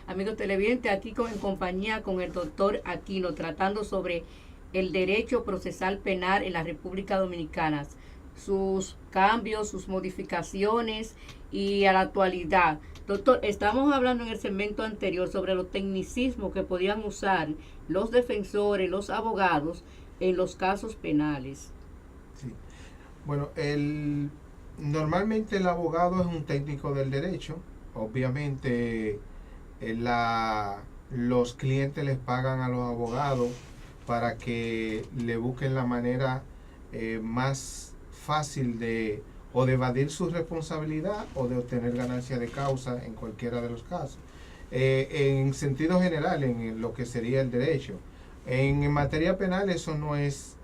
Amigos televidentes, aquí en compañía con el doctor Aquino, tratando sobre el derecho procesal penal en la República Dominicana, sus cambios, sus modificaciones y a la actualidad. Doctor, estamos hablando en el segmento anterior sobre los tecnicismos que podían usar los defensores, los abogados en los casos penales. Sí. Bueno, normalmente el abogado es un técnico del derecho. Obviamente, los clientes les pagan a los abogados para que le busquen la manera más fácil o de evadir su responsabilidad o de obtener ganancia de causa en cualquiera de los casos. En sentido general, en lo que sería el derecho. En materia penal eso no es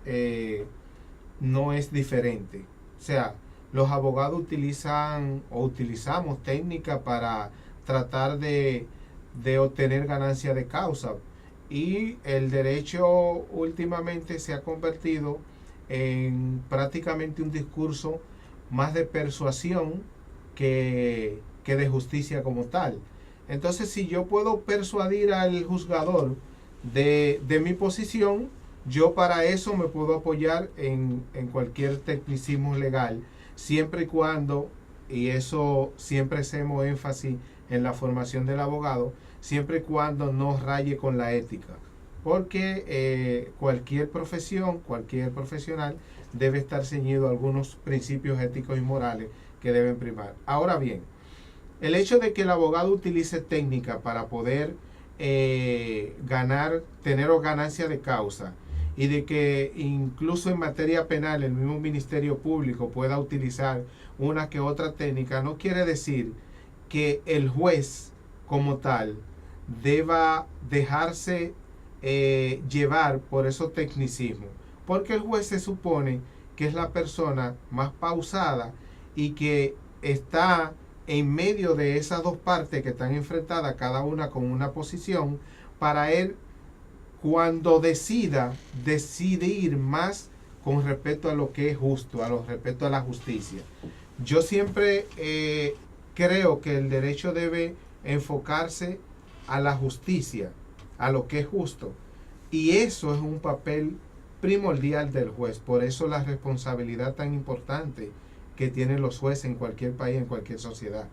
diferente. O sea, los abogados utilizan o utilizamos técnicas para tratar de obtener ganancia de causa. Y el derecho últimamente se ha convertido en prácticamente un discurso más de persuasión que de justicia como tal. Entonces, si yo puedo persuadir al juzgador de mi posición, yo para eso me puedo apoyar en cualquier tecnicismo legal, siempre y cuando, y eso siempre hacemos énfasis en la formación del abogado, siempre y cuando no raye con la ética. Porque cualquier profesión, cualquier profesional debe estar ceñido a algunos principios éticos y morales que deben primar. Ahora bien, el hecho de que el abogado utilice técnica para poder tener ganancia de causa, y de que incluso en materia penal el mismo Ministerio Público pueda utilizar una que otra técnica, no quiere decir que el juez como tal deba dejarse llevar por esos tecnicismos, porque el juez se supone que es la persona más pausada y que está en medio de esas dos partes que están enfrentadas, cada una con una posición, para él, cuando decidir más con respecto a lo que es justo, respecto a la justicia. Yo siempre creo que el derecho debe enfocarse a la justicia, a lo que es justo. Y eso es un papel primordial del juez. Por eso la responsabilidad tan importante que tienen los jueces en cualquier país, en cualquier sociedad.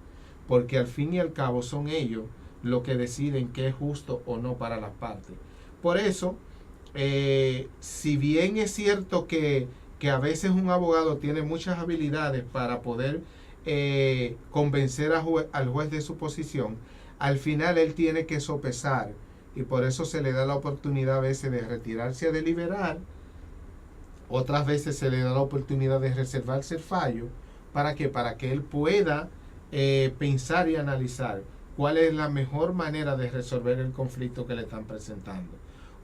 Porque al fin y al cabo son ellos los que deciden qué es justo o no para las partes. Por eso, si bien es cierto que a veces un abogado tiene muchas habilidades para poder convencer al juez de su posición, al final él tiene que sopesar, y por eso se le da la oportunidad a veces de retirarse a deliberar, otras veces se le da la oportunidad de reservarse el fallo. ¿Para qué? Para que él pueda pensar y analizar cuál es la mejor manera de resolver el conflicto que le están presentando.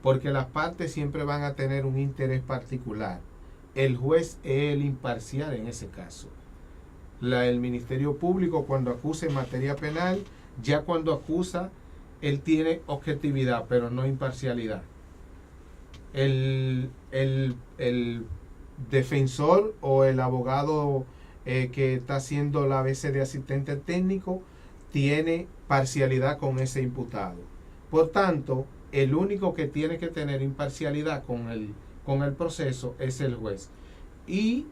Porque las partes siempre van a tener un interés particular. El juez es el imparcial en ese caso. El Ministerio Público, cuando acusa en materia penal, ya cuando acusa, él tiene objetividad, pero no imparcialidad. El defensor o el abogado que está haciendo la veces de asistente técnico tiene parcialidad con ese imputado. Por tanto, el único que tiene que tener imparcialidad con el proceso es el juez. Y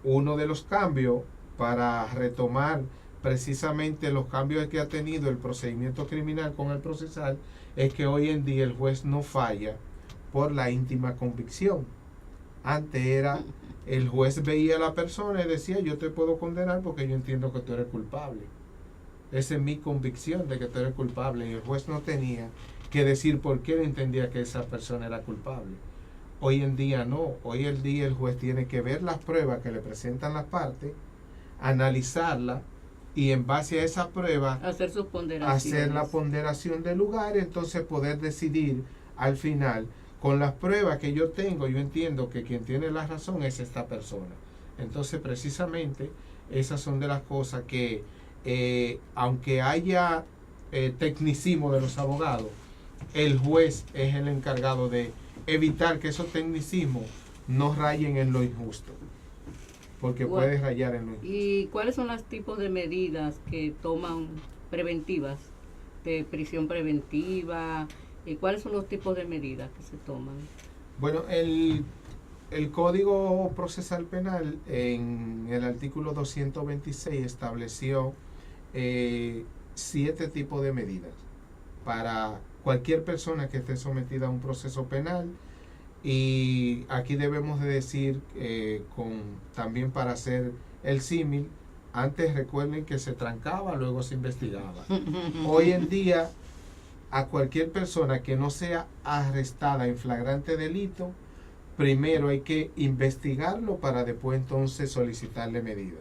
uno de los cambios, para retomar precisamente los cambios que ha tenido el procedimiento criminal con el procesal, es que hoy en día el juez no falla por la íntima convicción. Antes era, el juez veía a la persona y decía, yo te puedo condenar porque yo entiendo que tú eres culpable. Esa es mi convicción de que tú eres culpable, y el juez no tenía que decir por qué él entendía que esa persona era culpable. Hoy en día no, hoy en día el juez tiene que ver las pruebas que le presentan las partes, analizarla, y en base a esa prueba Hacer sus ponderaciones. hacer la ponderación del lugar, entonces poder decidir al final, con las pruebas que yo tengo, yo entiendo que quien tiene la razón es esta persona. Entonces precisamente esas son de las cosas que aunque haya tecnicismo de los abogados, el juez es el encargado de evitar que esos tecnicismos no rayen en lo injusto, porque puede rayar en lo injusto. ¿Y cuáles son los tipos de medidas que toman preventivas de prisión preventiva? ¿Cuáles son los tipos de medidas que se toman? Bueno, el Código Procesal Penal en el artículo 226 estableció 7 tipos de medidas para cualquier persona que esté sometida a un proceso penal. Y aquí debemos de decir, también para hacer el símil, antes recuerden que se trancaba, luego se investigaba. Hoy en día, a cualquier persona que no sea arrestada en flagrante delito, primero hay que investigarlo para después entonces solicitarle medida.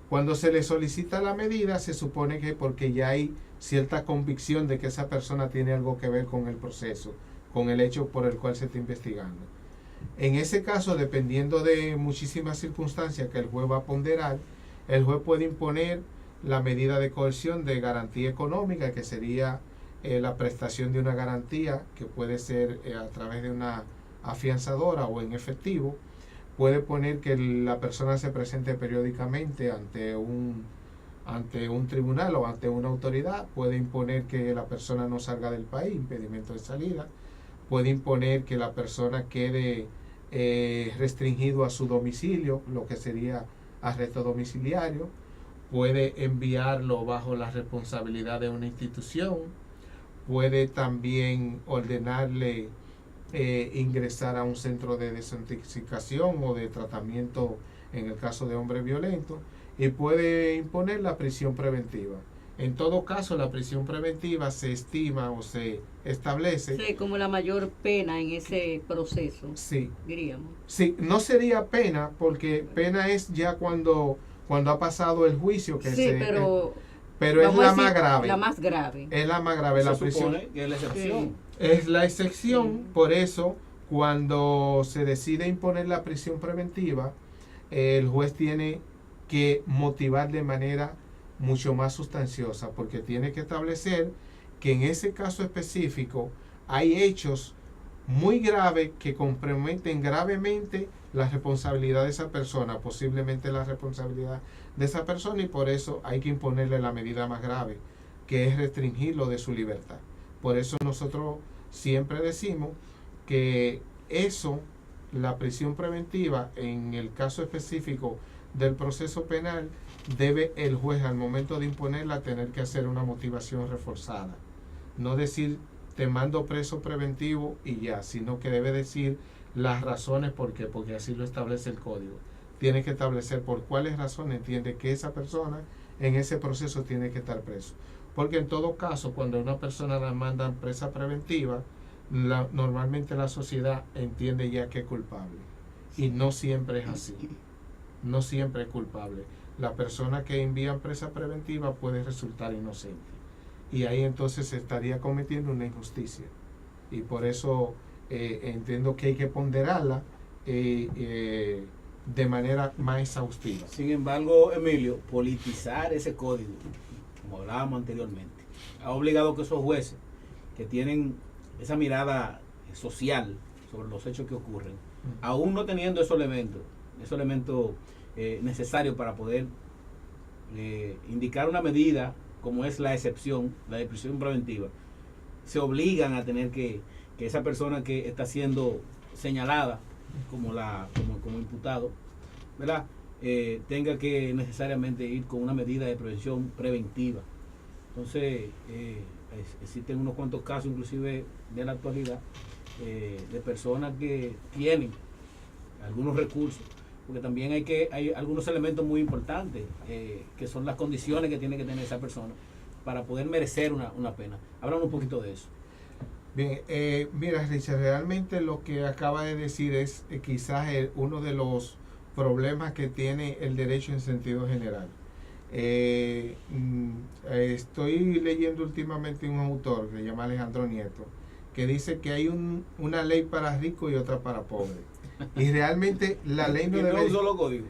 Cuando se le solicita la medida, se supone que porque ya hay cierta convicción de que esa persona tiene algo que ver con el proceso, con el hecho por el cual se está investigando. En ese caso, dependiendo de muchísimas circunstancias que el juez va a ponderar, el juez puede imponer la medida de coerción de garantía económica, que sería la prestación de una garantía, que puede ser a través de una afianzadora o en efectivo. Puede poner que la persona se presente periódicamente ante un tribunal o ante una autoridad. Puede imponer que la persona no salga del país, impedimento de salida. Puede imponer que la persona quede restringido a su domicilio, lo que sería arresto domiciliario. Puede enviarlo bajo la responsabilidad de una institución. Puede también ordenarle ingresar a un centro de desintoxicación o de tratamiento en el caso de hombre violento, y puede imponer la prisión preventiva. En todo caso, la prisión preventiva se estima o se establece. Sí, como la mayor pena en ese proceso. Sí. Diríamos. Sí, no sería pena, porque pena es ya cuando ha pasado el juicio que sí, pero es la más grave. La más grave. Es la más grave. Se la prisión supone que es la excepción. Sí. Es la excepción. Sí. Por eso, cuando se decide imponer la prisión preventiva, el juez tiene que motivar de manera mucho más sustanciosa, porque tiene que establecer que en ese caso específico hay hechos muy graves que comprometen gravemente la responsabilidad de esa persona, posiblemente la responsabilidad de esa persona, y por eso hay que imponerle la medida más grave, que es restringirlo de su libertad. Por eso nosotros siempre decimos que la prisión preventiva, en el caso específico del proceso penal, debe el juez al momento de imponerla tener que hacer una motivación reforzada. No decir te mando preso preventivo y ya, sino que debe decir las razones por qué, porque así lo establece el código. Tiene que establecer por cuáles razones entiende que esa persona en ese proceso tiene que estar preso. Porque en todo caso, cuando a una persona la mandan presa preventiva, normalmente la sociedad entiende ya que es culpable. Y no siempre es así. No siempre es culpable. La persona que envían presa preventiva puede resultar inocente. Y ahí entonces se estaría cometiendo una injusticia. Y por eso entiendo que hay que ponderarla de manera más exhaustiva. Sin embargo, Emilio, politizar ese código, como hablábamos anteriormente, ha obligado que esos jueces que tienen esa mirada social sobre los hechos que ocurren, aún no teniendo esos elementos necesarios para poder indicar una medida como es la excepción, la de prisión preventiva, se obligan a tener que esa persona que está siendo señalada como imputado, ¿verdad? Tenga que necesariamente ir con una medida de prevención preventiva. Entonces, existen unos cuantos casos, inclusive de la actualidad, de personas que tienen algunos recursos, porque también hay algunos elementos muy importantes, que son las condiciones que tiene que tener esa persona para poder merecer una pena. Háblanos un poquito de eso. Bien, mira, Richard, realmente lo que acaba de decir es quizás uno de los problemas que tiene el derecho en sentido general. Estoy leyendo últimamente un autor que se llama Alejandro Nieto, que dice que hay una ley para ricos y otra para pobres. Y realmente la ley no debe... No es un solo código.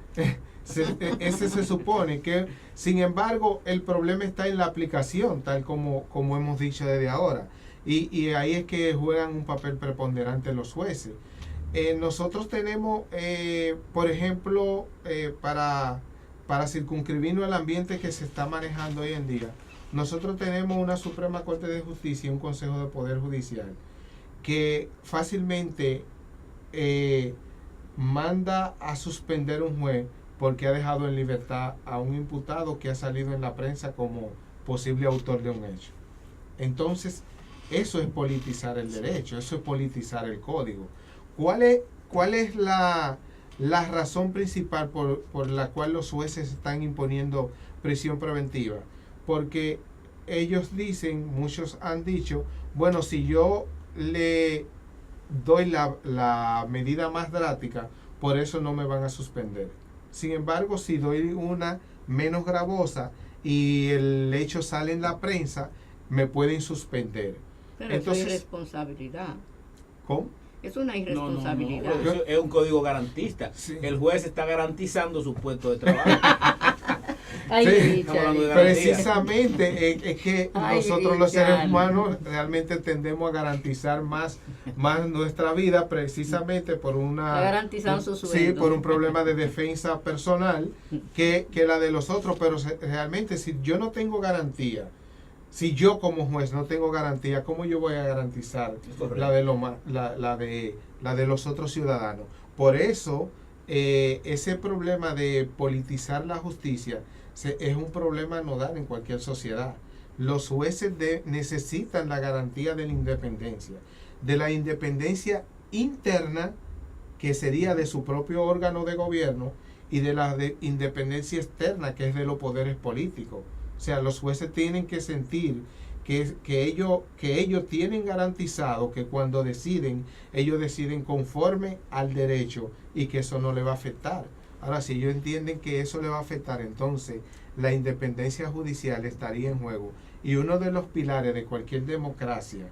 Ese se supone que, sin embargo, el problema está en la aplicación, tal como hemos dicho desde ahora. Y ahí es que juegan un papel preponderante los jueces. Nosotros tenemos, por ejemplo, para para circunscribirnos al ambiente que se está manejando hoy en día, nosotros tenemos una Suprema Corte de Justicia y un Consejo de Poder Judicial que fácilmente manda a suspender un juez porque ha dejado en libertad a un imputado que ha salido en la prensa como posible autor de un hecho. Entonces, eso es politizar el derecho, eso es politizar el código. ¿Cuál es la razón principal por la cual los jueces están imponiendo prisión preventiva? Porque ellos dicen, muchos han dicho, bueno, si yo le doy la medida más drástica, por eso no me van a suspender. Sin embargo, si doy una menos gravosa y el hecho sale en la prensa, me pueden suspender. Pero entonces, eso es irresponsabilidad. ¿cómo? Es una irresponsabilidad. No, es un código garantista. Sí. El juez está garantizando su puesto de trabajo. Ay, Sí, Richard. precisamente es que Ay, nosotros los seres Richard. humanos realmente tendemos a garantizar más nuestra vida precisamente por Está garantizando su sueldo. sí, por un problema de defensa personal que la de los otros, pero realmente si yo no tengo garantía, si yo como juez no tengo garantía, ¿cómo yo voy a garantizar la de los otros ciudadanos? Por eso ese problema de politizar la justicia es un problema nodal en cualquier sociedad. Los jueces necesitan la garantía de la independencia interna, que sería de su propio órgano de gobierno, y de la independencia externa, que es de los poderes políticos. O sea, los jueces tienen que sentir que ellos tienen garantizado que cuando deciden, ellos deciden conforme al derecho y que eso no le va a afectar. Ahora, si ellos entienden que eso le va a afectar, entonces la independencia judicial estaría en juego. Y uno de los pilares de cualquier democracia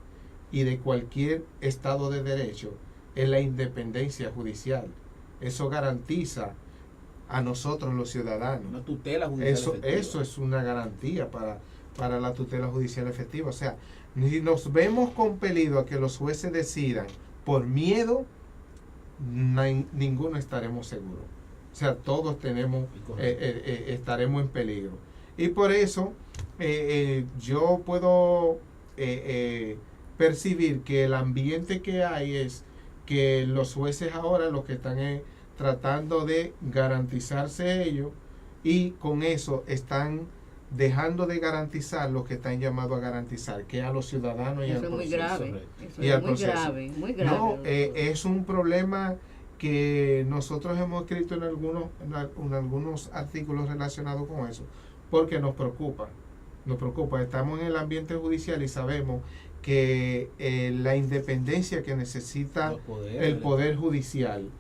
y de cualquier Estado de Derecho es la independencia judicial. Eso garantiza a nosotros los ciudadanos. Una tutela judicial Eso es una garantía para la tutela judicial efectiva. O sea, si nos vemos compelidos a que los jueces decidan por miedo, ninguno estaremos seguros. O sea, todos estaremos en peligro. Y por eso yo puedo percibir que el ambiente que hay es que los jueces ahora lo que están es tratando de garantizarse ellos, y con eso están dejando de garantizar lo que están llamados a garantizar, que a los ciudadanos y eso al es muy proceso. grave. Eso Y es al muy proceso. grave, muy grave. No, es un problema que nosotros hemos escrito en algunos artículos relacionados con eso, porque nos preocupa. Estamos en el ambiente judicial y sabemos que la independencia que necesita el poder judicial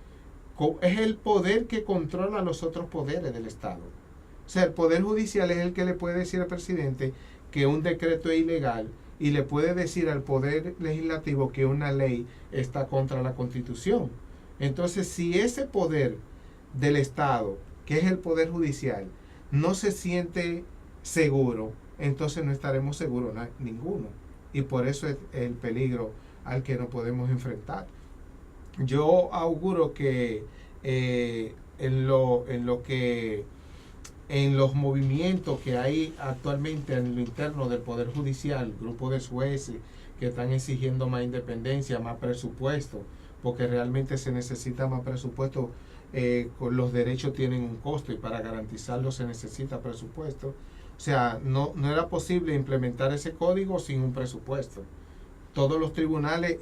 es el poder que controla los otros poderes del Estado. O sea, el poder judicial es el que le puede decir al presidente que un decreto es ilegal, y le puede decir al poder legislativo que una ley está contra la Constitución. Entonces, si ese poder del Estado, que es el poder judicial, no se siente seguro, entonces no estaremos seguros ninguno. Y por eso es el peligro al que nos podemos enfrentar. Yo auguro que en los movimientos que hay actualmente en lo interno del Poder Judicial, grupos de jueces que están exigiendo más independencia, más presupuesto, porque realmente se necesita más presupuesto, con los derechos tienen un costo y para garantizarlo se necesita presupuesto. O sea, no era posible implementar ese código sin un presupuesto. Todos los tribunales,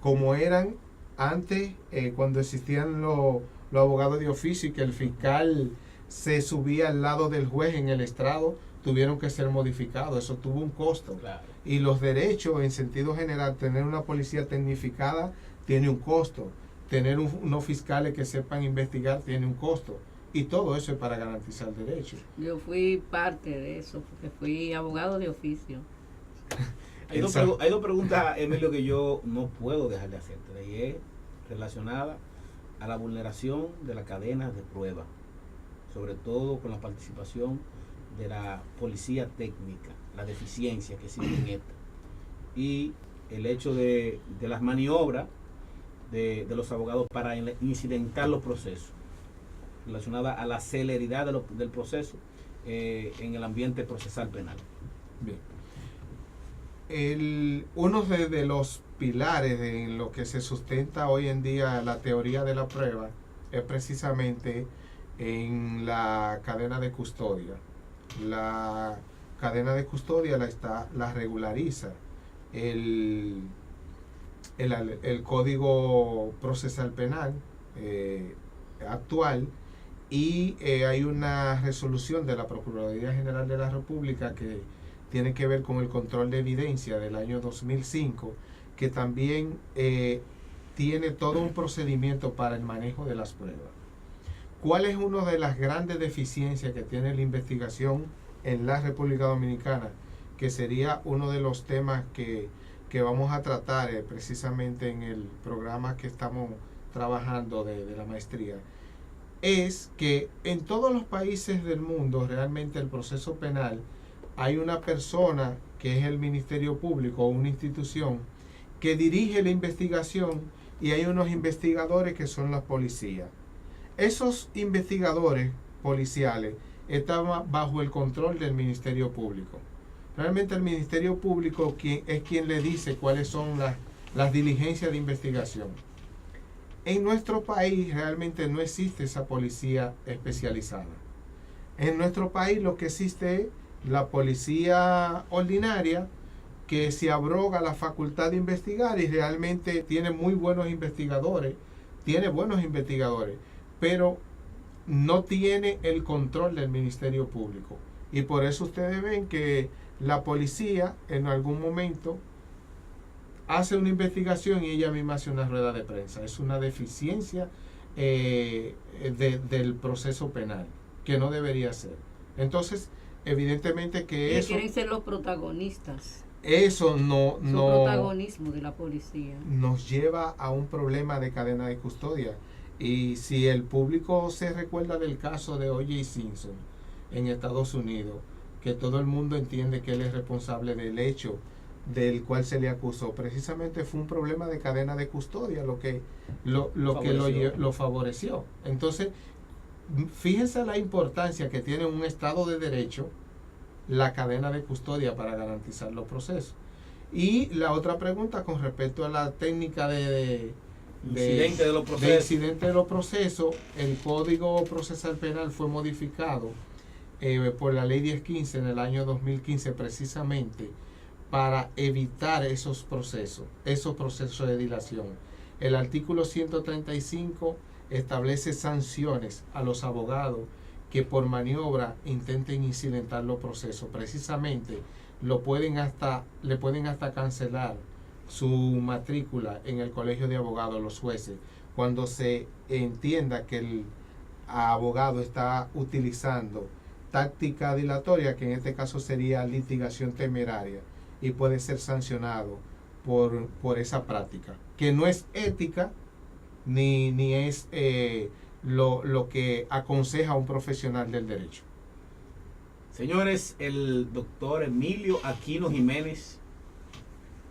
como eran antes, cuando existían los abogados de oficio y que el fiscal se subía al lado del juez en el estrado, tuvieron que ser modificados. Eso tuvo un costo. Claro. Y los derechos, en sentido general, tener una policía tecnificada tiene un costo. Tener unos fiscales que sepan investigar tiene un costo. Y todo eso es para garantizar derechos. Yo fui parte de eso, porque fui abogado de oficio. Hay dos preguntas, Emilio, que yo no puedo dejar de hacerte, y es relacionada a la vulneración de la cadena de prueba, sobre todo con la participación de la policía técnica, la deficiencia que existe en esta, y el hecho de las maniobras de los abogados para incidentar los procesos. relacionada a la celeridad del proceso en el ambiente procesal penal. Bien. Uno de los pilares en lo que se sustenta hoy en día la teoría de la prueba es precisamente en la cadena de custodia. La cadena de custodia la regulariza el Código Procesal Penal actual, y hay una resolución de la Procuraduría General de la República que tiene que ver con el control de evidencia del año 2005, que también tiene todo un procedimiento para el manejo de las pruebas. ¿Cuál es una de las grandes deficiencias que tiene la investigación en la República Dominicana? Que sería uno de los temas que vamos a tratar precisamente en el programa que estamos trabajando de la maestría. Es que en todos los países del mundo realmente el proceso penal hay una persona que es el Ministerio Público o una institución que dirige la investigación, y hay unos investigadores que son la policía. Esos investigadores policiales están bajo el control del Ministerio Público. Realmente el Ministerio Público es quien le dice cuáles son las diligencias de investigación. En nuestro país realmente no existe esa policía especializada. En nuestro país lo que existe es la policía ordinaria, que se abroga la facultad de investigar y realmente tiene muy buenos investigadores, pero no tiene el control del Ministerio Público. Y por eso ustedes ven que la policía en algún momento hace una investigación y ella misma hace una rueda de prensa. Es una deficiencia del proceso penal, que no debería ser. Entonces, evidentemente que eso... quieren ser los protagonistas. Eso no protagonismo de la policía nos lleva a un problema de cadena de custodia. Y si el público se recuerda del caso de O.J. Simpson en Estados Unidos, que todo el mundo entiende que él es responsable del hecho del cual se le acusó, precisamente fue un problema de cadena de custodia lo favoreció. Entonces, fíjense la importancia que tiene un Estado de Derecho la cadena de custodia para garantizar los procesos. Y la otra pregunta con respecto a la técnica de incidente de los procesos, el Código Procesal Penal fue modificado por la Ley 1015 en el año 2015 precisamente para evitar esos procesos de dilación. El artículo 135 establece sanciones a los abogados que por maniobra intenten incidentar los procesos. Precisamente le pueden hasta cancelar su matrícula en el colegio de abogados, los jueces, cuando se entienda que el abogado está utilizando táctica dilatoria, que en este caso sería litigación temeraria, y puede ser sancionado por esa práctica, que no es ética ni es lo que aconseja un profesional del derecho. Señores, el doctor Emilio Aquino Jiménez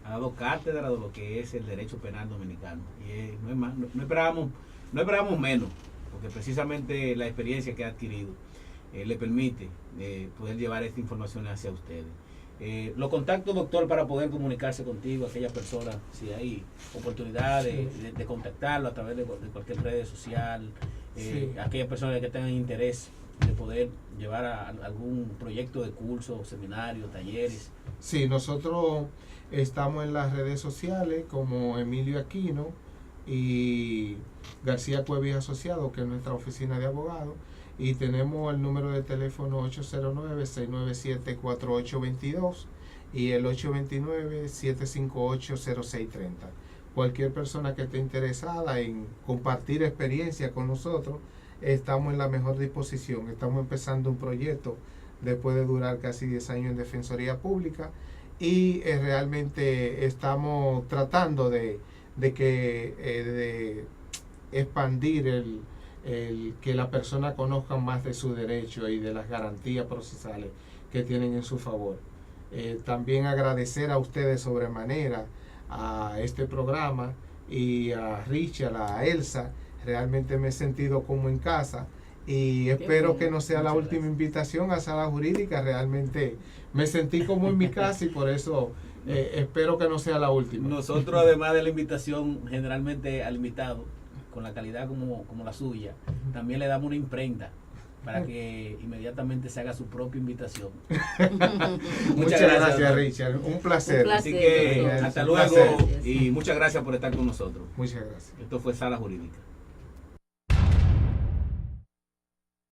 ha dado cátedra de lo que es el derecho penal dominicano, y no esperábamos menos, porque precisamente la experiencia que ha adquirido le permite poder llevar esta información hacia ustedes. Lo contacto, doctor, para poder comunicarse contigo, aquella persona, si hay oportunidad de contactarlo a través de cualquier red social, aquellas personas que tengan interés de poder llevar a algún proyecto de curso, seminario, talleres. Sí, nosotros estamos en las redes sociales como Emilio Aquino y García Cuevis Asociado, que es nuestra oficina de abogados, y tenemos el número de teléfono 809-697-4822 y el 829-758-0630. Cualquier persona que esté interesada en compartir experiencia con nosotros, estamos en la mejor disposición. Estamos empezando un proyecto después de durar casi 10 años en Defensoría Pública, y realmente estamos tratando de expandir el que la persona conozca más de su derecho y de las garantías procesales que tienen en su favor. También agradecer a ustedes sobremanera a este programa, y a Richard, a Elsa. Realmente me he sentido como en casa, y espero bueno. que no sea la Muchas última gracias. invitación a Sala Jurídica. Realmente me sentí como en mi casa y por eso espero que no sea la última. Nosotros, además de la invitación generalmente al invitado, con la calidad como la suya, también le damos una imprenta para que inmediatamente se haga su propia invitación. Muchas gracias, Richard. Un placer. Un placer. Así que doctor. hasta Un luego placer. y muchas gracias por estar con nosotros. Muchas gracias. Esto fue Sala Jurídica.